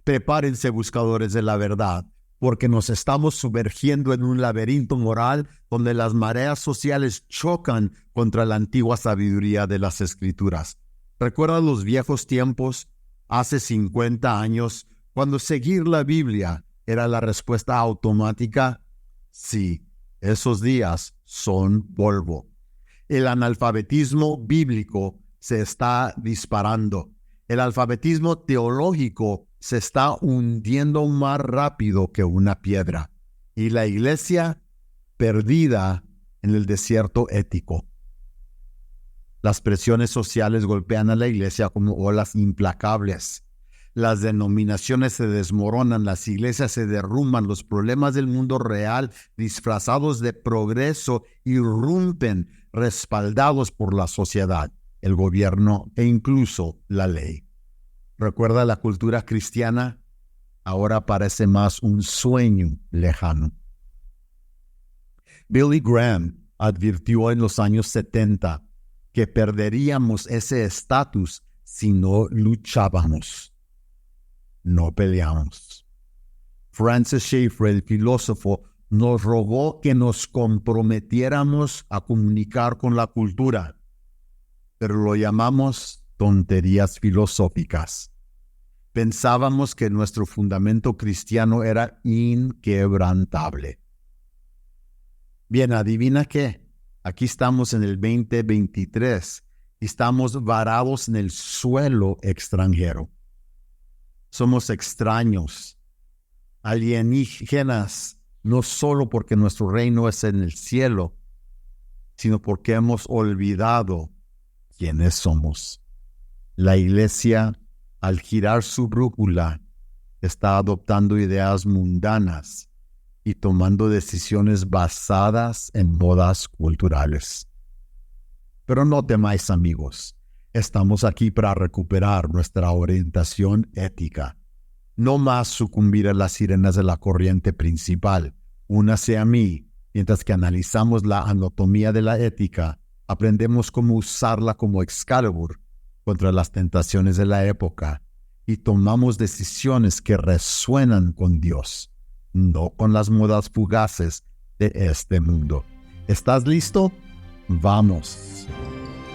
Prepárense, buscadores de la verdad, porque nos estamos sumergiendo en un laberinto moral donde las mareas sociales chocan contra la antigua sabiduría de las Escrituras. ¿Recuerdan los viejos tiempos, hace 50 años, cuando seguir la Biblia era la respuesta automática? Sí, esos días son polvo. El analfabetismo bíblico se está disparando. El alfabetismo teológico se está hundiendo más rápido que una piedra. Y la iglesia perdida en el desierto ético. Las presiones sociales golpean a la iglesia como olas implacables. Las denominaciones se desmoronan, las iglesias se derrumban, los problemas del mundo real, disfrazados de progreso, irrumpen, respaldados por la sociedad, el gobierno e incluso la ley. ¿Recuerda la cultura cristiana? Ahora parece más un sueño lejano. Billy Graham advirtió en los años 70 que perderíamos ese estatus si no luchábamos, no peleamos. Francis Schaeffer, el filósofo, nos rogó que nos comprometiéramos a comunicar con la cultura, pero lo llamamos tonterías filosóficas. Pensábamos que nuestro fundamento cristiano era inquebrantable. Bien, ¿adivina qué? Aquí estamos en el 2023 y estamos varados en el suelo extranjero. Somos extraños, alienígenas, no solo porque nuestro reino es en el cielo, sino porque hemos olvidado quiénes somos. La iglesia, al girar su brújula, está adoptando ideas mundanas y tomando decisiones basadas en modas culturales. Pero no temáis, amigos. Estamos aquí para recuperar nuestra orientación ética. No más sucumbir a las sirenas de la corriente principal. Únase a mí, mientras que analizamos la anatomía de la ética, aprendemos cómo usarla como Excalibur contra las tentaciones de la época y tomamos decisiones que resuenan con Dios, no con las modas fugaces de este mundo. ¿Estás listo? ¡Vamos!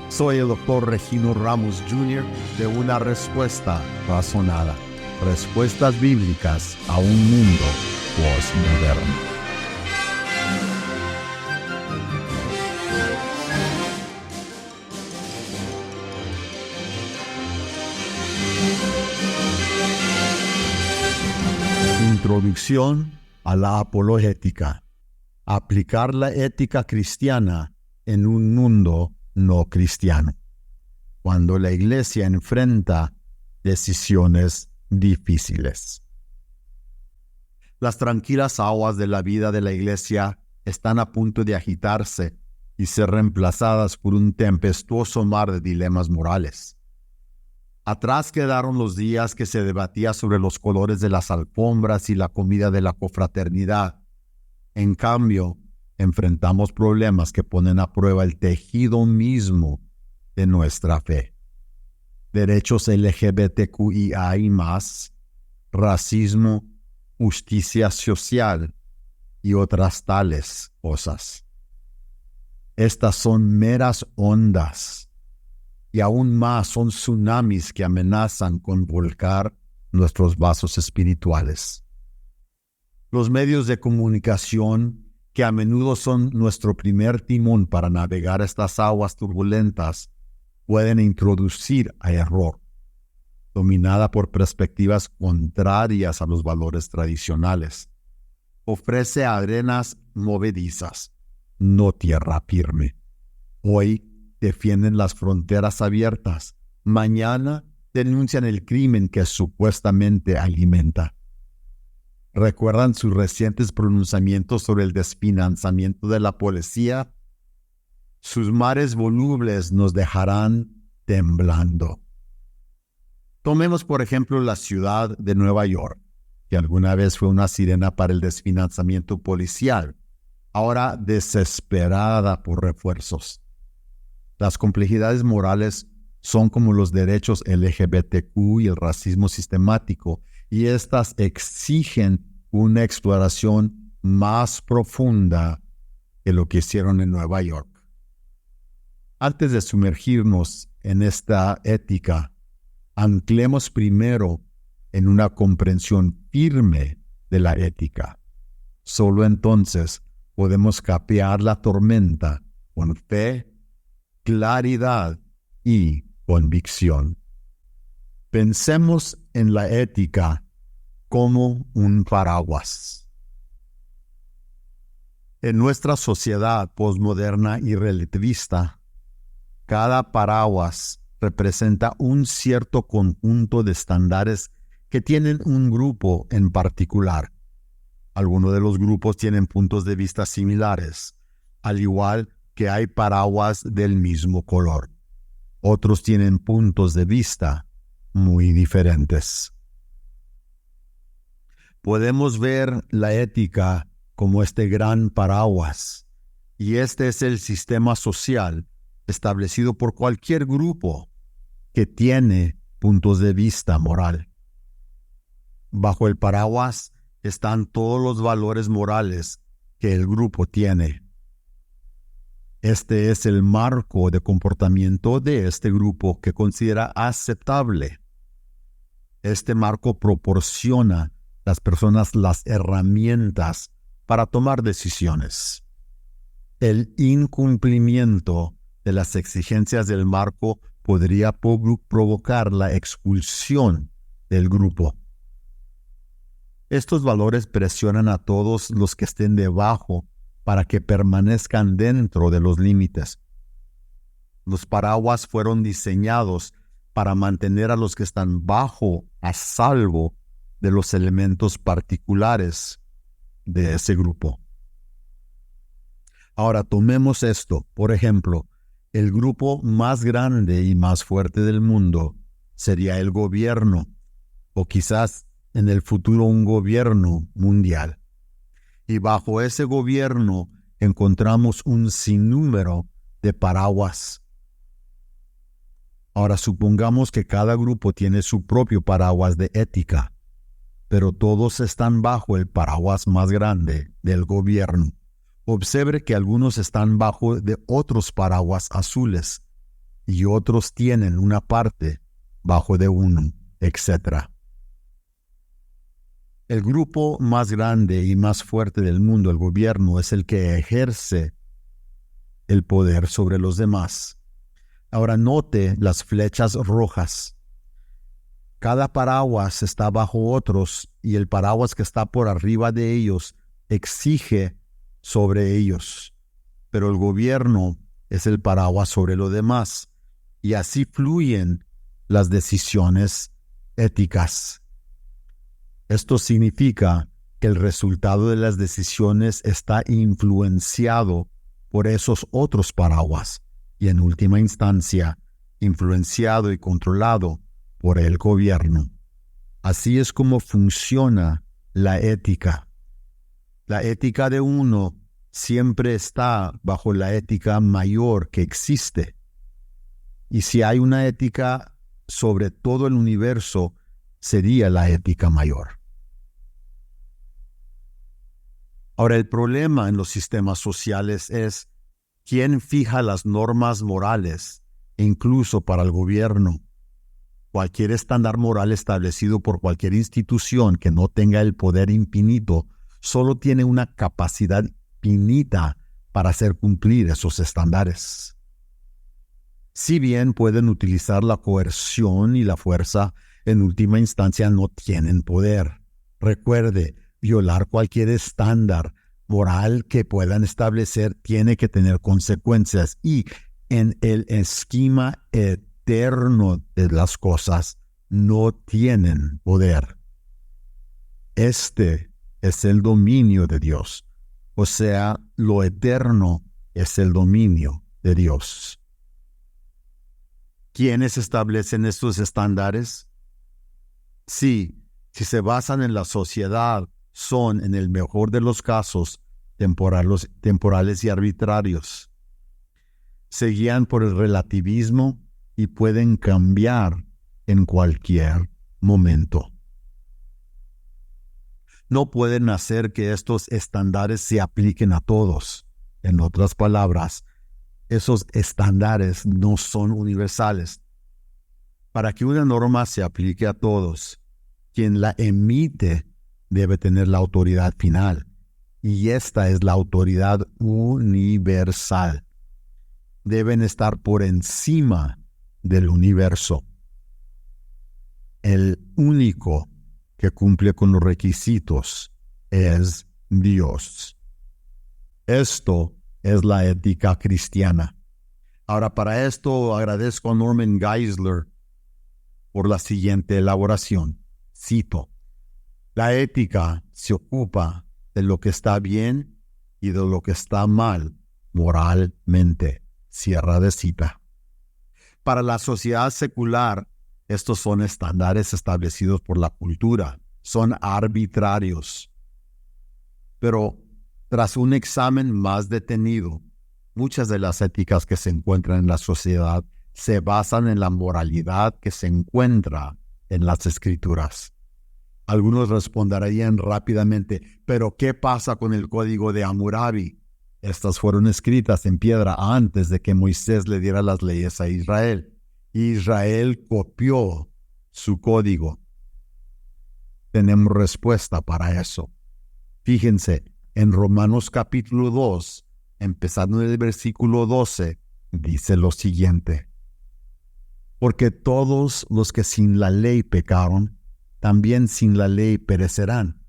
Soy el Dr. Regino Ramos Jr. de Una Respuesta Razonada. Respuestas bíblicas a un mundo postmoderno. Introducción a la apologética. Aplicar la ética cristiana en un mundo no cristiano. Cuando la iglesia enfrenta decisiones difíciles. Las tranquilas aguas de la vida de la iglesia están a punto de agitarse y ser reemplazadas por un tempestuoso mar de dilemas morales. Atrás quedaron los días que se debatía sobre los colores de las alfombras y la comida de la confraternidad. En cambio, enfrentamos problemas que ponen a prueba el tejido mismo de nuestra fe. Derechos LGBTQIA y más, racismo, justicia social y otras tales cosas. Estas son meras ondas. Y aún más son tsunamis que amenazan con volcar nuestros vasos espirituales. Los medios de comunicación, que a menudo son nuestro primer timón para navegar estas aguas turbulentas, pueden introducir a error, dominada por perspectivas contrarias a los valores tradicionales. Ofrece arenas movedizas, no tierra firme. Hoy defienden las fronteras abiertas. Mañana denuncian el crimen que supuestamente alimenta. ¿Recuerdan sus recientes pronunciamientos sobre el desfinanciamiento de la policía? Sus mares volubles nos dejarán temblando. Tomemos, por ejemplo, la ciudad de Nueva York, que alguna vez fue una sirena para el desfinanciamiento policial, ahora desesperada por refuerzos. Las complejidades morales son como los derechos LGBTQ y el racismo sistemático, y estas exigen una exploración más profunda que lo que hicieron en Nueva York. Antes de sumergirnos en esta ética, anclemos primero en una comprensión firme de la ética. Solo entonces podemos capear la tormenta con fe, claridad y convicción. Pensemos en la ética como un paraguas. En nuestra sociedad posmoderna y relativista, cada paraguas representa un cierto conjunto de estándares que tienen un grupo en particular. Algunos de los grupos tienen puntos de vista similares, al igual que hay paraguas del mismo color. Otros tienen puntos de vista muy diferentes. Podemos ver la ética como este gran paraguas, y este es el sistema social establecido por cualquier grupo que tiene puntos de vista moral. Bajo el paraguas están todos los valores morales que el grupo tiene. Este es el marco de comportamiento de este grupo que considera aceptable. Este marco proporciona a las personas las herramientas para tomar decisiones. El incumplimiento de las exigencias del marco podría provocar la expulsión del grupo. Estos valores presionan a todos los que estén debajo para que permanezcan dentro de los límites. Los paraguas fueron diseñados para mantener a los que están bajo a salvo de los elementos particulares de ese grupo. Ahora tomemos esto. Por ejemplo, el grupo más grande y más fuerte del mundo sería el gobierno, o quizás en el futuro un gobierno mundial. Y bajo ese gobierno encontramos un sinnúmero de paraguas. Ahora supongamos que cada grupo tiene su propio paraguas de ética, pero todos están bajo el paraguas más grande del gobierno. Observe que algunos están bajo de otros paraguas azules y otros tienen una parte bajo de uno, etc. El grupo más grande y más fuerte del mundo, el gobierno, es el que ejerce el poder sobre los demás. Ahora note las flechas rojas. Cada paraguas está bajo otros y el paraguas que está por arriba de ellos exige sobre ellos. Pero el gobierno es el paraguas sobre los demás y así fluyen las decisiones éticas. Esto significa que el resultado de las decisiones está influenciado por esos otros paraguas y en última instancia influenciado y controlado por el gobierno. Así es como funciona la ética. La ética de uno siempre está bajo la ética mayor que existe. Y si hay una ética sobre todo el universo, sería la ética mayor. Ahora, el problema en los sistemas sociales es quién fija las normas morales, incluso para el gobierno. Cualquier estándar moral establecido por cualquier institución que no tenga el poder infinito solo tiene una capacidad finita para hacer cumplir esos estándares. Si bien pueden utilizar la coerción y la fuerza, en última instancia no tienen poder. Recuerde, violar cualquier estándar moral que puedan establecer tiene que tener consecuencias y en el esquema eterno de las cosas no tienen poder. Este es el dominio de Dios. O sea, lo eterno es el dominio de Dios. ¿Quiénes establecen estos estándares? Sí, si se basan en la sociedad, son, en el mejor de los casos, temporales y arbitrarios. Se guían por el relativismo y pueden cambiar en cualquier momento. No pueden hacer que estos estándares se apliquen a todos. En otras palabras, esos estándares no son universales. Para que una norma se aplique a todos, quien la emite debe tener la autoridad final, y esta es la autoridad universal. Deben estar por encima del universo. El único que cumple con los requisitos es Dios. Esto es la ética cristiana. Ahora, para esto agradezco a Norman Geisler por la siguiente elaboración. Cito: la ética se ocupa de lo que está bien y de lo que está mal moralmente. Cierra de cita. Para la sociedad secular, estos son estándares establecidos por la cultura. Son arbitrarios. Pero tras un examen más detenido, muchas de las éticas que se encuentran en la sociedad se basan en la moralidad que se encuentra en las Escrituras. Algunos responderían rápidamente: ¿pero qué pasa con el código de Hammurabi? Estas fueron escritas en piedra antes de que Moisés le diera las leyes a Israel. Israel copió su código. Tenemos respuesta para eso. Fíjense, en Romanos capítulo 2, empezando en el versículo 12, dice lo siguiente: porque todos los que sin la ley pecaron, también sin la ley perecerán,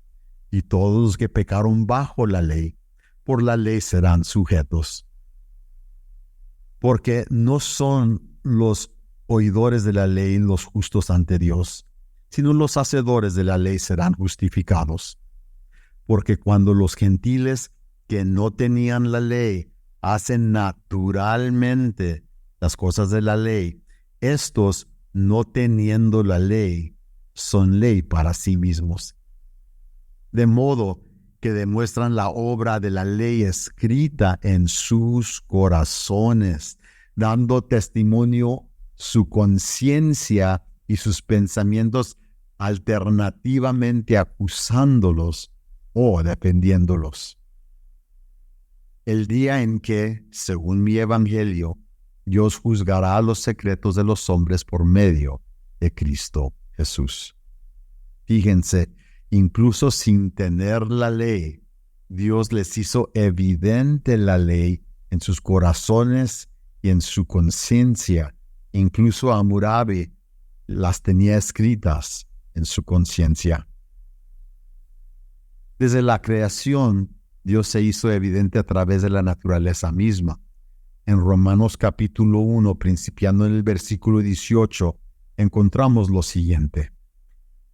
y todos los que pecaron bajo la ley, por la ley serán sujetos. Porque no son los oidores de la ley los justos ante Dios, sino los hacedores de la ley serán justificados. Porque cuando los gentiles que no tenían la ley hacen naturalmente las cosas de la ley, estos, no teniendo la ley, son ley para sí mismos. De modo que demuestran la obra de la ley escrita en sus corazones, dando testimonio su conciencia y sus pensamientos, alternativamente acusándolos o defendiéndolos. El día en que, según mi evangelio, Dios juzgará los secretos de los hombres por medio de Cristo Jesús. Fíjense, incluso sin tener la ley, Dios les hizo evidente la ley en sus corazones y en su conciencia. Incluso Hammurabi las tenía escritas en su conciencia. Desde la creación, Dios se hizo evidente a través de la naturaleza misma. En Romanos capítulo 1, principiando en el versículo 18, encontramos lo siguiente: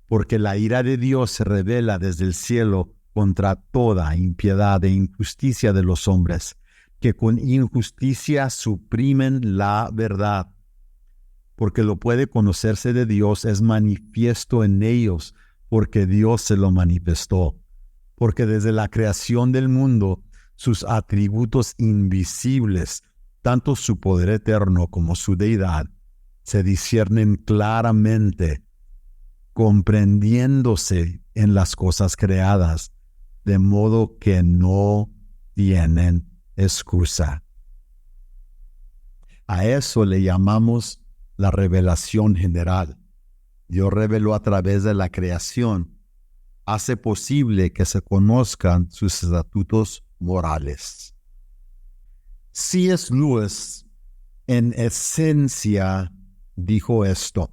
porque la ira de Dios se revela desde el cielo contra toda impiedad e injusticia de los hombres, que con injusticia suprimen la verdad. Porque lo puede conocerse de Dios es manifiesto en ellos, porque Dios se lo manifestó. Porque desde la creación del mundo, sus atributos invisibles, tanto su poder eterno como su deidad, se disciernen claramente, comprendiéndose en las cosas creadas, de modo que no tienen excusa. A eso le llamamos la revelación general. Dios reveló a través de la creación, hace posible que se conozcan sus estatutos morales. C.S. Lewis, en esencia, dijo esto: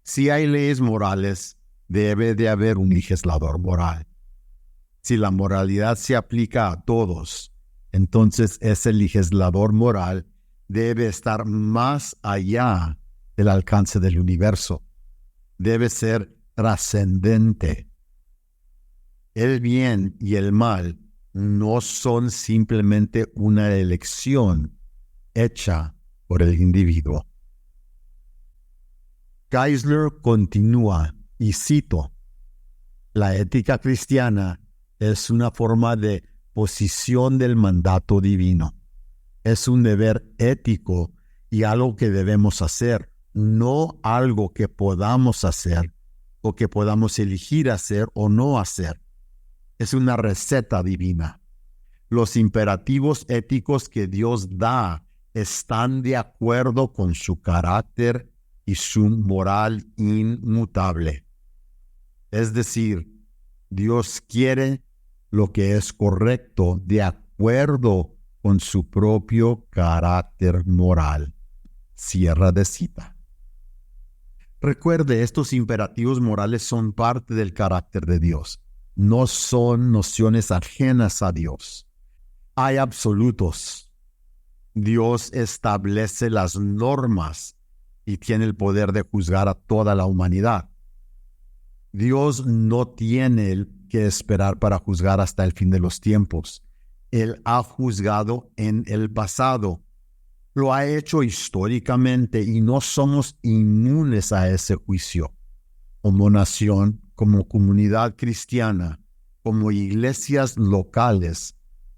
si hay leyes morales, debe de haber un legislador moral. Si la moralidad se aplica a todos, entonces ese legislador moral debe estar más allá del alcance del universo. Debe ser trascendente. El bien y el mal no son simplemente una elección hecha por el individuo. Geisler continúa, y cito: la ética cristiana es una forma de posición del mandato divino. Es un deber ético y algo que debemos hacer, no algo que podamos hacer o que podamos elegir hacer o no hacer. Es una receta divina. Los imperativos éticos que Dios da están de acuerdo con su carácter y su moral inmutable. Es decir, Dios quiere lo que es correcto de acuerdo con su propio carácter moral. Cierra de cita. Recuerde, estos imperativos morales son parte del carácter de Dios. No son nociones ajenas a Dios. Hay absolutos. Dios establece las normas y tiene el poder de juzgar a toda la humanidad. Dios no tiene que esperar para juzgar hasta el fin de los tiempos. Él ha juzgado en el pasado. Lo ha hecho históricamente y no somos inmunes a ese juicio. Como nación, como comunidad cristiana, como iglesias locales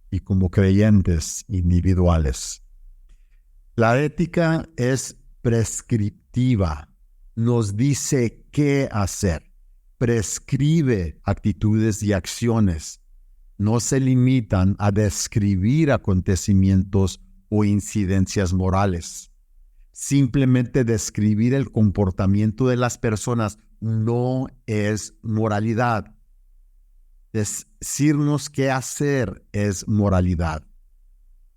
y como creyentes individuales. La ética es prescriptiva, nos dice qué hacer, prescribe actitudes y acciones. No se limitan a describir acontecimientos o incidencias morales. Simplemente describir el comportamiento de las personas no es moralidad. Decirnos qué hacer es moralidad.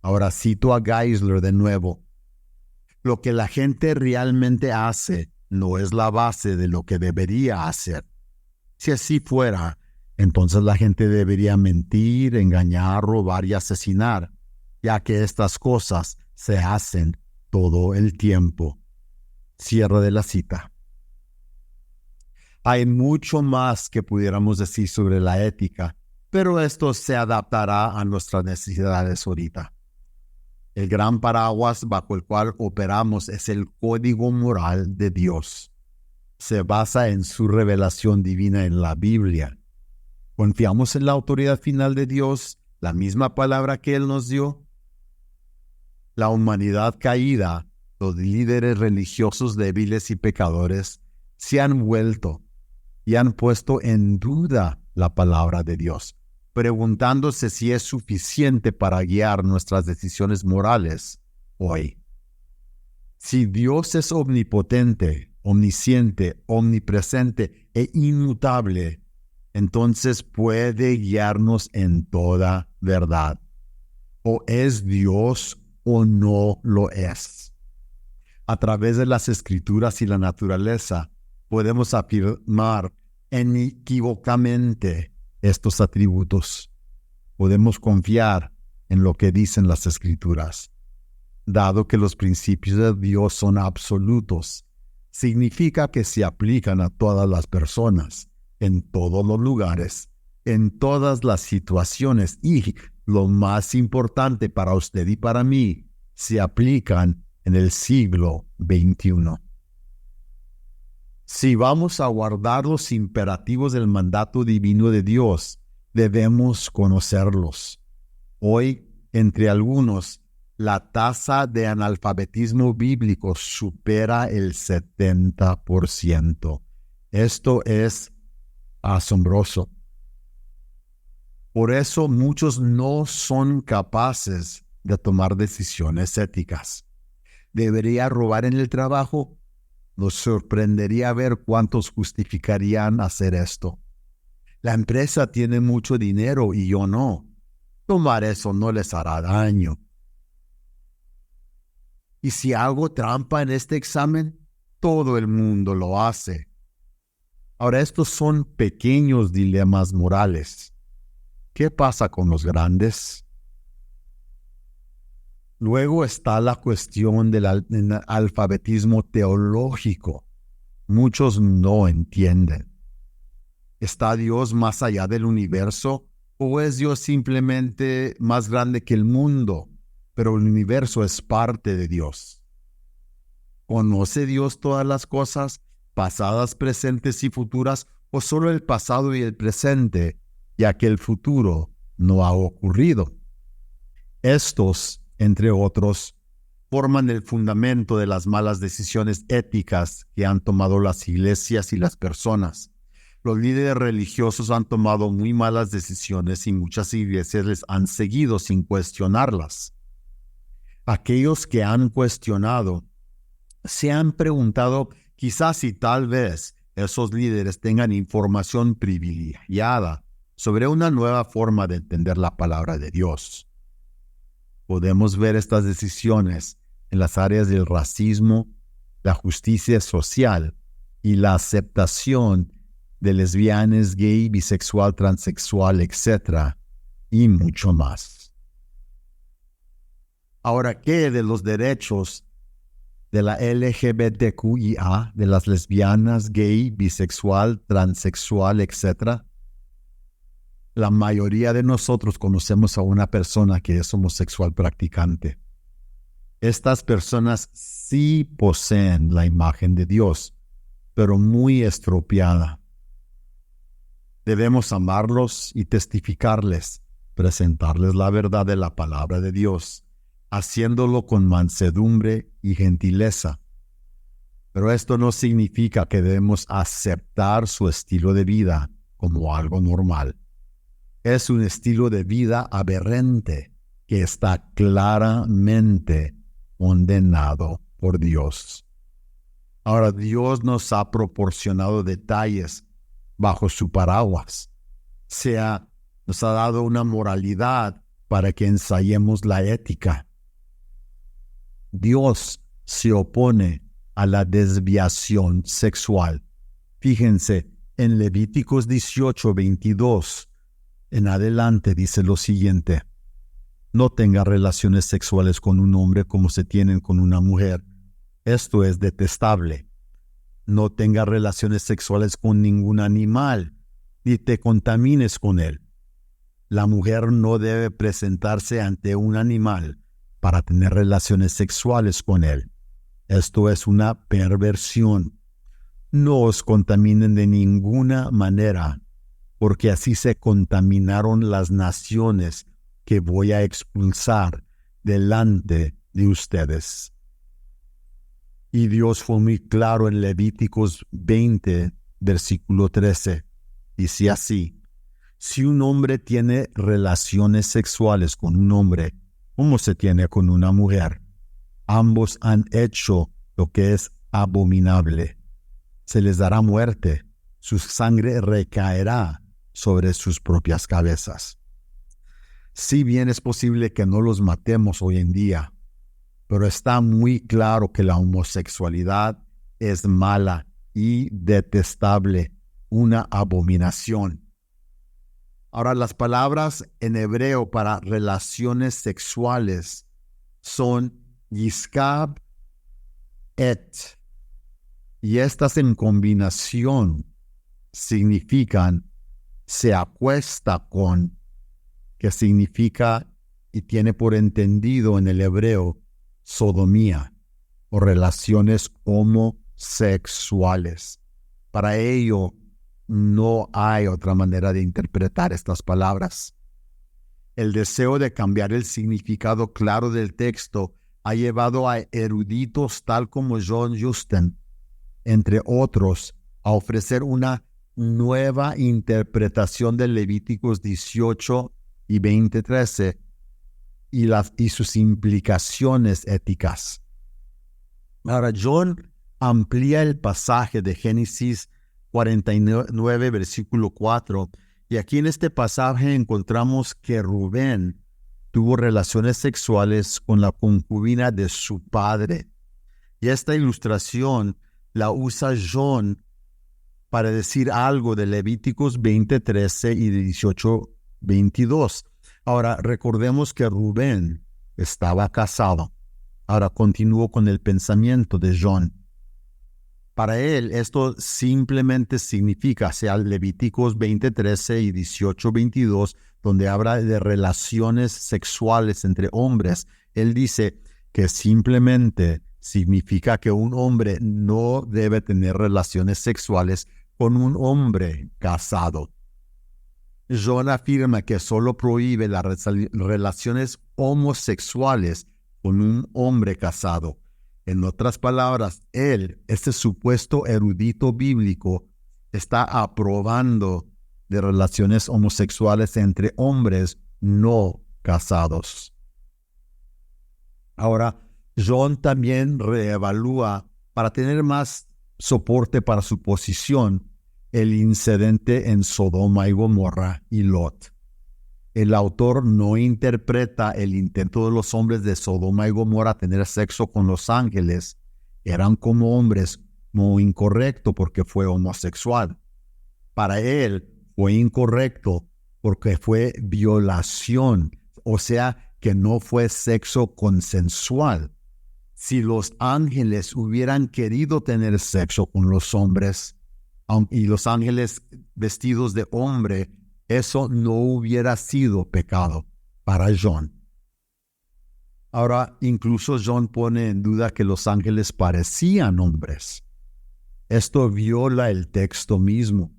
Ahora cito a Geisler de nuevo. Lo que la gente realmente hace no es la base de lo que debería hacer. Si así fuera, entonces la gente debería mentir, engañar, robar y asesinar, ya que estas cosas se hacen todo el tiempo. Cierre de la cita. Hay mucho más que pudiéramos decir sobre la ética, pero esto se adaptará a nuestras necesidades ahorita. El gran paraguas bajo el cual operamos es el código moral de Dios. Se basa en su revelación divina en la Biblia. ¿Confiamos en la autoridad final de Dios, la misma palabra que Él nos dio? La humanidad caída, los líderes religiosos débiles y pecadores, se han vuelto y han puesto en duda la palabra de Dios, preguntándose si es suficiente para guiar nuestras decisiones morales hoy. Si Dios es omnipotente, omnisciente, omnipresente e inmutable, entonces puede guiarnos en toda verdad. O es Dios o no lo es. A través de las Escrituras y la naturaleza, podemos afirmar inequívocamente estos atributos. Podemos confiar en lo que dicen las Escrituras. Dado que los principios de Dios son absolutos, significa que se aplican a todas las personas, en todos los lugares, en todas las situaciones y, lo más importante para usted y para mí, se aplican en el siglo XXI. Si vamos a guardar los imperativos del mandato divino de Dios, debemos conocerlos. Hoy, entre algunos, la tasa de analfabetismo bíblico supera el 70%. Esto es asombroso. Por eso muchos no son capaces de tomar decisiones éticas. ¿Debería robar en el trabajo? Nos sorprendería ver cuántos justificarían hacer esto. La empresa tiene mucho dinero y yo no. Tomar eso no les hará daño. Y si hago trampa en este examen, todo el mundo lo hace. Ahora, estos son pequeños dilemas morales. ¿Qué pasa con los grandes? Luego está la cuestión del alfabetismo teológico. Muchos no entienden. ¿Está Dios más allá del universo o es Dios simplemente más grande que el mundo, pero el universo es parte de Dios? ¿Conoce Dios todas las cosas, pasadas, presentes y futuras, o solo el pasado y el presente, ya que el futuro no ha ocurrido? Estos, entre otros, forman el fundamento de las malas decisiones éticas que han tomado las iglesias y las personas. Los líderes religiosos han tomado muy malas decisiones y muchas iglesias les han seguido sin cuestionarlas. Aquellos que han cuestionado se han preguntado quizás si tal vez esos líderes tengan información privilegiada sobre una nueva forma de entender la palabra de Dios. Podemos ver estas decisiones en las áreas del racismo, la justicia social y la aceptación de lesbianas, gay, bisexual, transexual, etc. y mucho más. Ahora, ¿qué de los derechos de la LGBTQIA, de las lesbianas, gay, bisexual, transexual, etc.? La mayoría de nosotros conocemos a una persona que es homosexual practicante. Estas personas sí poseen la imagen de Dios, pero muy estropeada. Debemos amarlos y testificarles, presentarles la verdad de la palabra de Dios, haciéndolo con mansedumbre y gentileza. Pero esto no significa que debemos aceptar su estilo de vida como algo normal. Es un estilo de vida aberrante que está claramente condenado por Dios. Ahora, Dios nos ha proporcionado detalles bajo su paraguas. Nos ha dado una moralidad para que ensayemos la ética. Dios se opone a la desviación sexual. Fíjense, en Levíticos 18:22 en adelante dice lo siguiente: no tenga relaciones sexuales con un hombre como se tienen con una mujer. Esto es detestable. No tenga relaciones sexuales con ningún animal, ni te contamines con él. La mujer no debe presentarse ante un animal para tener relaciones sexuales con él. Esto es una perversión. No os contaminen de ninguna manera, porque así se contaminaron las naciones que voy a expulsar delante de ustedes. Y Dios fue muy claro en Levíticos 20, versículo 13. Dice así: si un hombre tiene relaciones sexuales con un hombre, como se tiene con una mujer, ambos han hecho lo que es abominable. Se les dará muerte, su sangre recaerá sobre sus propias cabezas. Si bien es posible que no los matemos hoy en día, pero está muy claro que la homosexualidad es mala y detestable, una abominación. Ahora, las palabras en hebreo para relaciones sexuales son yizkab et, y estas en combinación significan se acuesta con, que significa y tiene por entendido en el hebreo sodomía o relaciones homosexuales. Para ello, no hay otra manera de interpretar estas palabras. El deseo de cambiar el significado claro del texto ha llevado a eruditos tal como John Huston, entre otros, a ofrecer una nueva interpretación de Levíticos 18 y 20:13 y sus implicaciones éticas. Ahora, John amplía el pasaje de Génesis 49, versículo 4, y aquí en este pasaje encontramos que Rubén tuvo relaciones sexuales con la concubina de su padre. Y esta ilustración la usa John para decir algo de Levíticos 20:13 y 18:22. Ahora, recordemos que Rubén estaba casado. Ahora continúo con el pensamiento de John. Para él, esto simplemente significa, sea Levíticos 20:13 y 18:22, donde habla de relaciones sexuales entre hombres. Él dice que simplemente significa que un hombre no debe tener relaciones sexuales con un hombre casado. John afirma que solo prohíbe las relaciones homosexuales con un hombre casado. En otras palabras, él, este supuesto erudito bíblico, está aprobando de relaciones homosexuales entre hombres no casados. Ahora, John también reevalúa, para tener más soporte para su posición, el incidente en Sodoma y Gomorra y Lot. El autor no interpreta el intento de los hombres de Sodoma y Gomorra tener sexo con los ángeles. Eran como hombres, no incorrecto porque fue homosexual. Para él fue incorrecto porque fue violación, o sea que no fue sexo consensual. Si los ángeles hubieran querido tener sexo con los hombres, y los ángeles vestidos de hombre, eso no hubiera sido pecado para John. Ahora, incluso John pone en duda que los ángeles parecían hombres. Esto viola el texto mismo.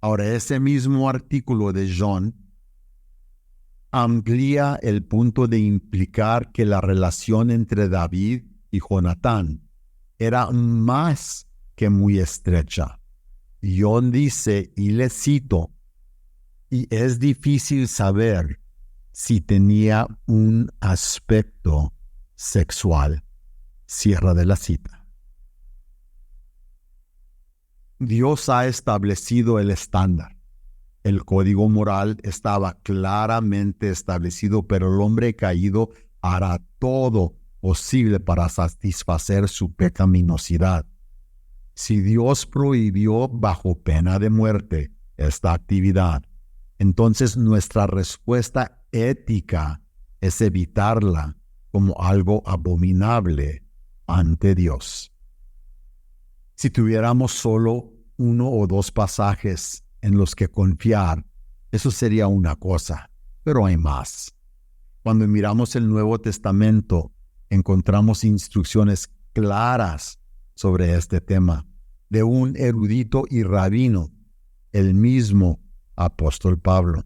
Ahora, ese mismo artículo de John amplía el punto de implicar que la relación entre David y Jonatán era más que muy estrecha. John dice, y le cito, y es difícil saber si tenía un aspecto sexual. Cierra de la cita. Dios ha establecido el estándar. El código moral estaba claramente establecido, pero el hombre caído hará todo posible para satisfacer su pecaminosidad. Si Dios prohibió bajo pena de muerte esta actividad, entonces nuestra respuesta ética es evitarla como algo abominable ante Dios. Si tuviéramos solo 1 o 2 pasajes en los que confiar, eso sería una cosa, pero hay más. Cuando miramos el Nuevo Testamento, encontramos instrucciones claras sobre este tema de un erudito y rabino, el mismo apóstol Pablo.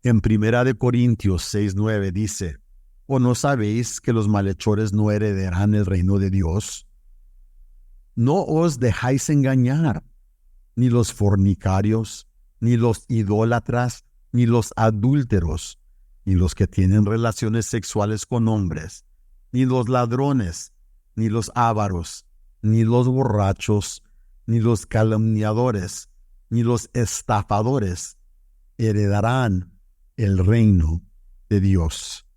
En 1 Corintios 6:9 dice, ¿o no sabéis que los malhechores no heredarán el reino de Dios? No os dejáis engañar, ni los fornicarios, ni los idólatras, ni los adúlteros, ni los que tienen relaciones sexuales con hombres, ni los ladrones, ni los ávaros, ni los borrachos, ni los calumniadores, ni los estafadores heredarán el reino de Dios.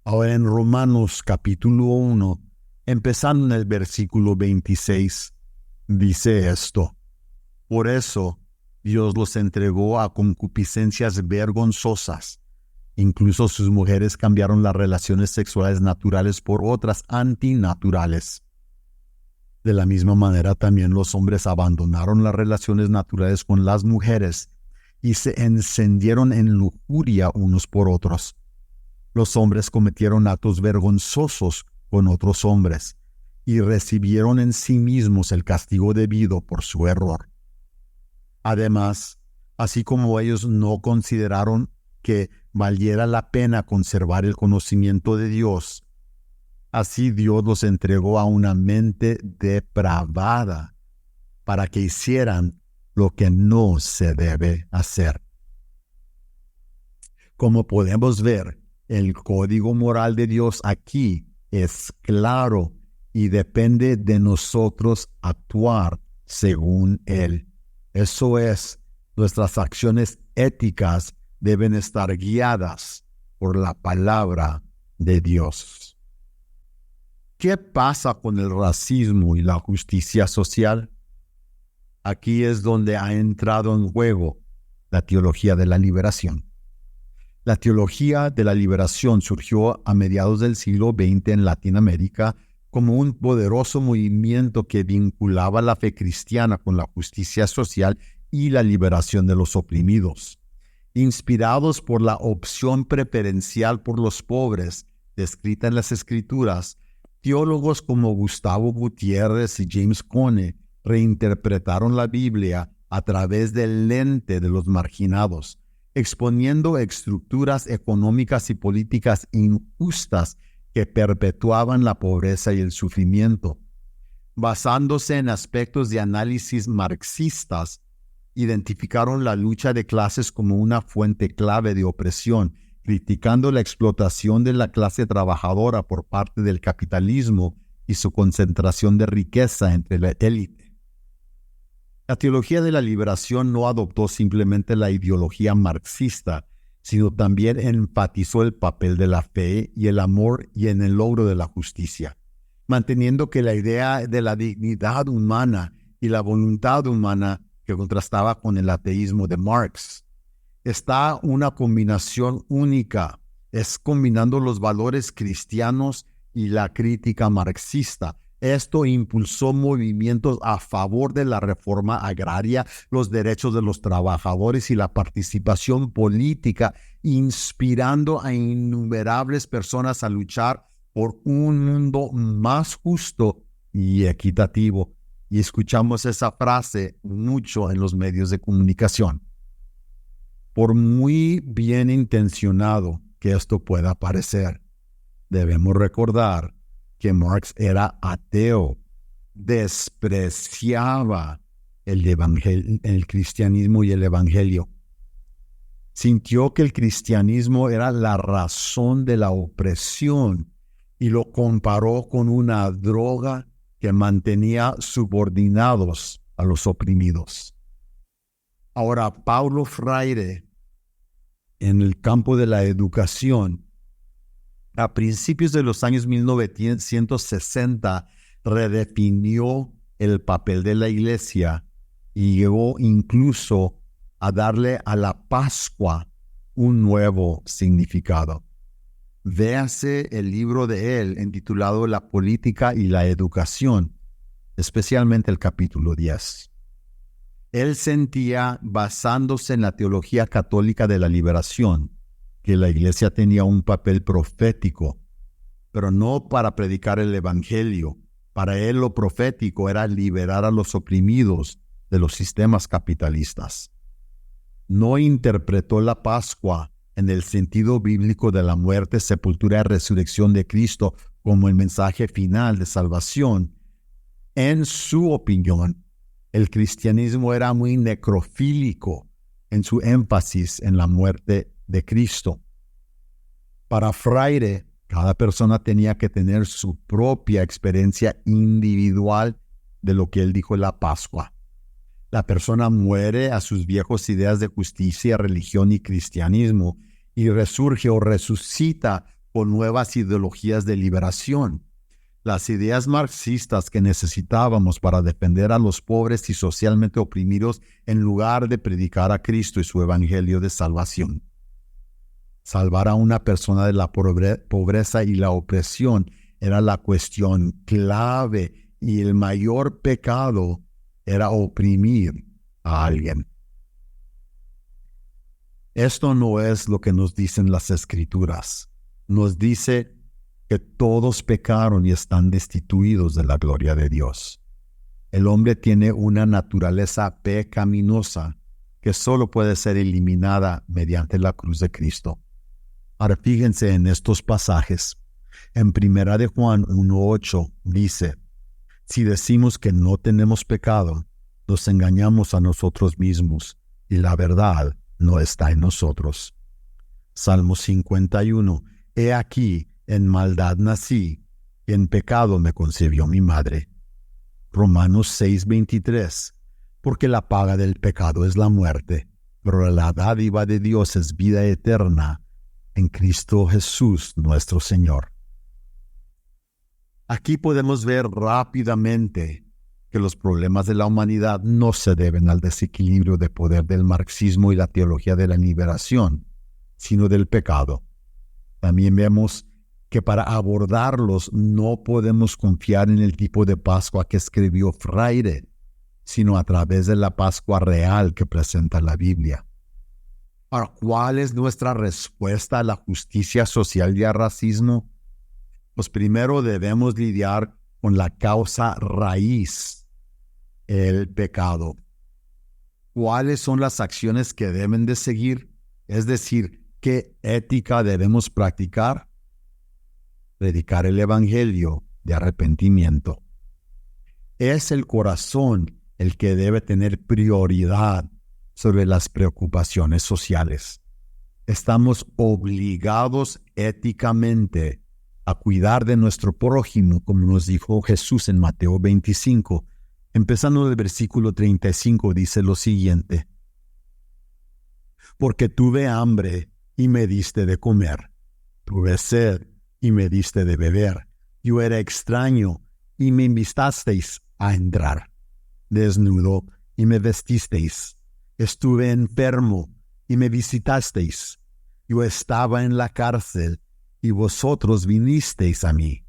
Ahora en Romanos capítulo 1, empezando en el versículo 26, dice esto: por eso Dios los entregó a concupiscencias vergonzosas. Incluso sus mujeres cambiaron las relaciones sexuales naturales por otras antinaturales. De la misma manera también los hombres abandonaron las relaciones naturales con las mujeres y se encendieron en lujuria unos por otros. Los hombres cometieron actos vergonzosos con otros hombres y recibieron en sí mismos el castigo debido por su error. Además, así como ellos no consideraron que valiera la pena conservar el conocimiento de Dios, así Dios los entregó a una mente depravada para que hicieran lo que no se debe hacer. Como podemos ver, el código moral de Dios aquí es claro y depende de nosotros actuar según Él. Eso es, nuestras acciones éticas deben estar guiadas por la palabra de Dios. ¿Qué pasa con el racismo y la justicia social? Aquí es donde ha entrado en juego la teología de la liberación. La teología de la liberación surgió a mediados del siglo XX en Latinoamérica como un poderoso movimiento que vinculaba la fe cristiana con la justicia social y la liberación de los oprimidos. Inspirados por la opción preferencial por los pobres descrita en las Escrituras, teólogos como Gustavo Gutiérrez y James Cone reinterpretaron la Biblia a través del lente de los marginados, exponiendo estructuras económicas y políticas injustas que perpetuaban la pobreza y el sufrimiento. Basándose en aspectos de análisis marxistas, identificaron la lucha de clases como una fuente clave de opresión, criticando la explotación de la clase trabajadora por parte del capitalismo y su concentración de riqueza entre la élite. La teología de la liberación no adoptó simplemente la ideología marxista, sino también enfatizó el papel de la fe y el amor y en el logro de la justicia, manteniendo que la idea de la dignidad humana y la voluntad humana que contrastaba con el ateísmo de Marx. Está una combinación única, es combinando los valores cristianos y la crítica marxista. Esto impulsó movimientos a favor de la reforma agraria, los derechos de los trabajadores y la participación política, inspirando a innumerables personas a luchar por un mundo más justo y equitativo. Y escuchamos esa frase mucho en los medios de comunicación. Por muy bien intencionado que esto pueda parecer, debemos recordar que Marx era ateo, despreciaba el cristianismo y el evangelio. Sintió que el cristianismo era la razón de la opresión y lo comparó con una droga que mantenía subordinados a los oprimidos. Ahora, Paulo Freire, en el campo de la educación, a principios de los años 1960, redefinió el papel de la iglesia y llegó incluso a darle a la Pascua un nuevo significado. Véase el libro de él intitulado La política y la educación, especialmente el capítulo 10. Él sentía, basándose en la teología católica de la liberación, que la iglesia tenía un papel profético, pero no para predicar el evangelio. Para él lo profético era liberar a los oprimidos de los sistemas capitalistas. No interpretó la Pascua en el sentido bíblico de la muerte, sepultura y resurrección de Cristo como el mensaje final de salvación. En su opinión, el cristianismo era muy necrofílico en su énfasis en la muerte de Cristo. Para Freire, cada persona tenía que tener su propia experiencia individual de lo que él dijo en la Pascua. La persona muere a sus viejas ideas de justicia, religión y cristianismo y resurge o resucita con nuevas ideologías de liberación. Las ideas marxistas que necesitábamos para defender a los pobres y socialmente oprimidos en lugar de predicar a Cristo y su evangelio de salvación. Salvar a una persona de la pobreza y la opresión era la cuestión clave y el mayor pecado era oprimir a alguien. Esto no es lo que nos dicen las Escrituras. Nos dice que todos pecaron y están destituidos de la gloria de Dios. El hombre tiene una naturaleza pecaminosa que solo puede ser eliminada mediante la cruz de Cristo. Ahora fíjense en estos pasajes. En 1 de Juan 1:8 dice: si decimos que no tenemos pecado, nos engañamos a nosotros mismos y la verdad no está en nosotros. Salmo 51. He aquí, en maldad nací, y en pecado me concibió mi madre. Romanos 6:23. Porque la paga del pecado es la muerte, pero la dádiva de Dios es vida eterna en Cristo Jesús nuestro Señor. Aquí podemos ver rápidamente que los problemas de la humanidad no se deben al desequilibrio de poder del marxismo y la teología de la liberación, sino del pecado. También vemos que para abordarlos no podemos confiar en el tipo de Pascua que escribió Freire, sino a través de la Pascua real que presenta la Biblia. Ahora, ¿cuál es nuestra respuesta a la justicia social y al racismo? Pues primero debemos lidiar con la causa raíz, el pecado. ¿Cuáles son las acciones que deben de seguir? Es decir, ¿qué ética debemos practicar? Predicar el evangelio de arrepentimiento. Es el corazón el que debe tener prioridad sobre las preocupaciones sociales. Estamos obligados éticamente a cuidar de nuestro prójimo, como nos dijo Jesús en Mateo 25. Empezando del versículo 35, dice lo siguiente: porque tuve hambre y me diste de comer, tuve sed y me diste de beber, yo era extraño y me invitasteis a entrar, desnudo y me vestisteis, estuve enfermo y me visitasteis, yo estaba en la cárcel y vosotros vinisteis a mí.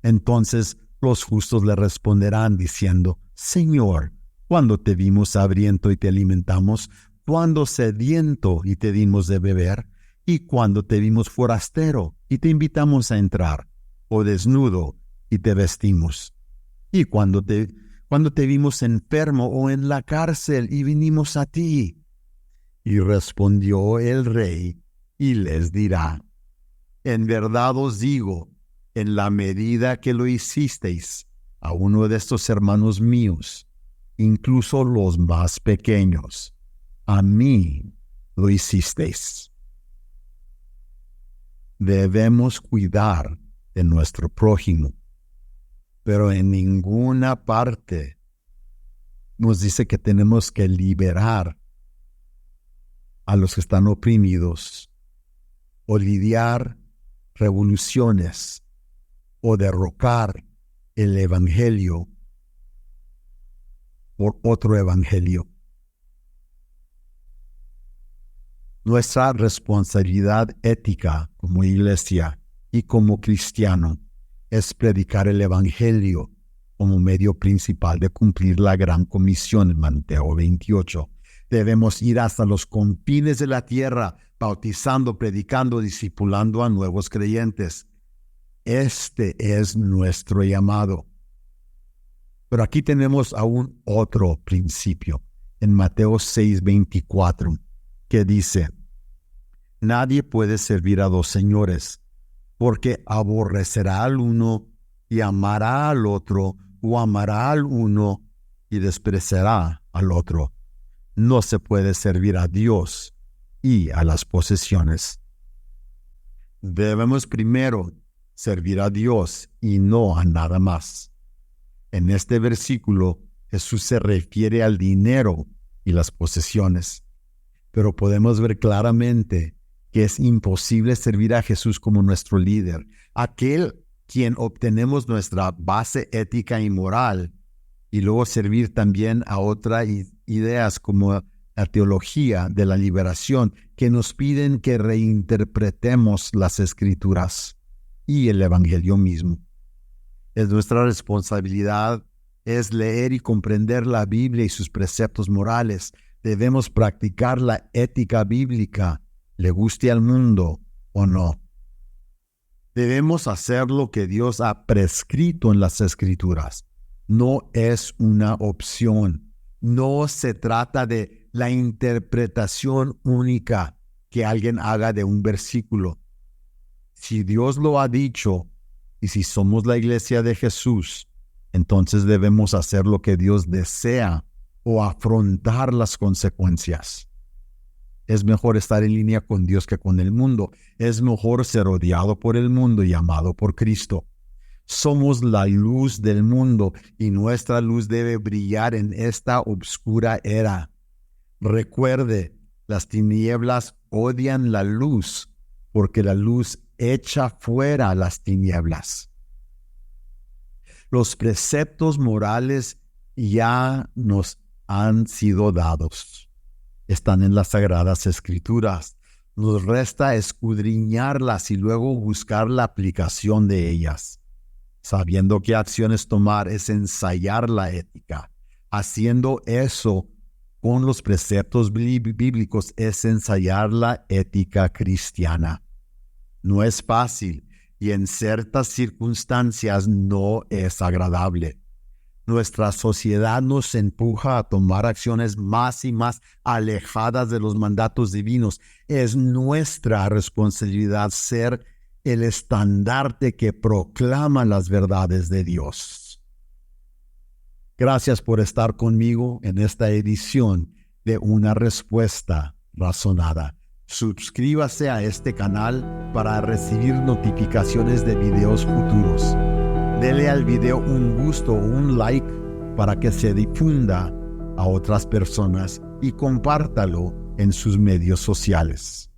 Entonces los justos le responderán diciendo: Señor, ¿cuándo te vimos hambriento y te alimentamos? ¿Cuándo sediento y te dimos de beber? ¿Y cuándo te vimos forastero y te invitamos a entrar? ¿O desnudo y te vestimos? ¿Y cuándo te vimos enfermo o en la cárcel y vinimos a ti? Y respondió el rey y les dirá: en verdad os digo, en la medida que lo hicisteis a uno de estos hermanos míos, incluso los más pequeños, a mí lo hicisteis. Debemos cuidar de nuestro prójimo, pero en ninguna parte nos dice que tenemos que liberar a los que están oprimidos o lidiar revoluciones o derrocar el evangelio por otro evangelio. Nuestra responsabilidad ética como iglesia y como cristiano es predicar el evangelio como medio principal de cumplir la gran comisión en Mateo 28. Debemos ir hasta los confines de la tierra, bautizando, predicando, discipulando a nuevos creyentes. Este es nuestro llamado. Pero aquí tenemos aún otro principio, en Mateo 6:24, que dice: nadie puede servir a dos señores, porque aborrecerá al uno y amará al otro, o amará al uno y despreciará al otro. No se puede servir a Dios y a las posesiones. Debemos primero servir a Dios y no a nada más. En este versículo, Jesús se refiere al dinero y las posesiones, pero podemos ver claramente que es imposible servir a Jesús como nuestro líder, aquel quien obtenemos nuestra base ética y moral, y luego servir también a otras ideas como la teología de la liberación, que nos piden que reinterpretemos las Escrituras y el Evangelio mismo. Es nuestra responsabilidad es leer y comprender la Biblia y sus preceptos morales. Debemos practicar la ética bíblica, le guste al mundo o no. Debemos hacer lo que Dios ha prescrito en las Escrituras. No es una opción. No se trata de la interpretación única que alguien haga de un versículo. Si Dios lo ha dicho, y si somos la iglesia de Jesús, entonces debemos hacer lo que Dios desea o afrontar las consecuencias. Es mejor estar en línea con Dios que con el mundo. Es mejor ser odiado por el mundo y amado por Cristo. Somos la luz del mundo y nuestra luz debe brillar en esta oscura era. Recuerde, las tinieblas odian la luz porque la luz echa fuera las tinieblas. Los preceptos morales ya nos han sido dados. Están en las Sagradas Escrituras. Nos resta escudriñarlas y luego buscar la aplicación de ellas. Sabiendo qué acciones tomar es ensayar la ética. Haciendo eso con los preceptos bíblicos es ensayar la ética cristiana. No es fácil y en ciertas circunstancias no es agradable. Nuestra sociedad nos empuja a tomar acciones más y más alejadas de los mandatos divinos. Es nuestra responsabilidad ser el estandarte que proclama las verdades de Dios. Gracias por estar conmigo en esta edición de Una Respuesta Razonada. Suscríbase a este canal para recibir notificaciones de videos futuros. Dele al video un gusto o un like para que se difunda a otras personas y compártalo en sus medios sociales.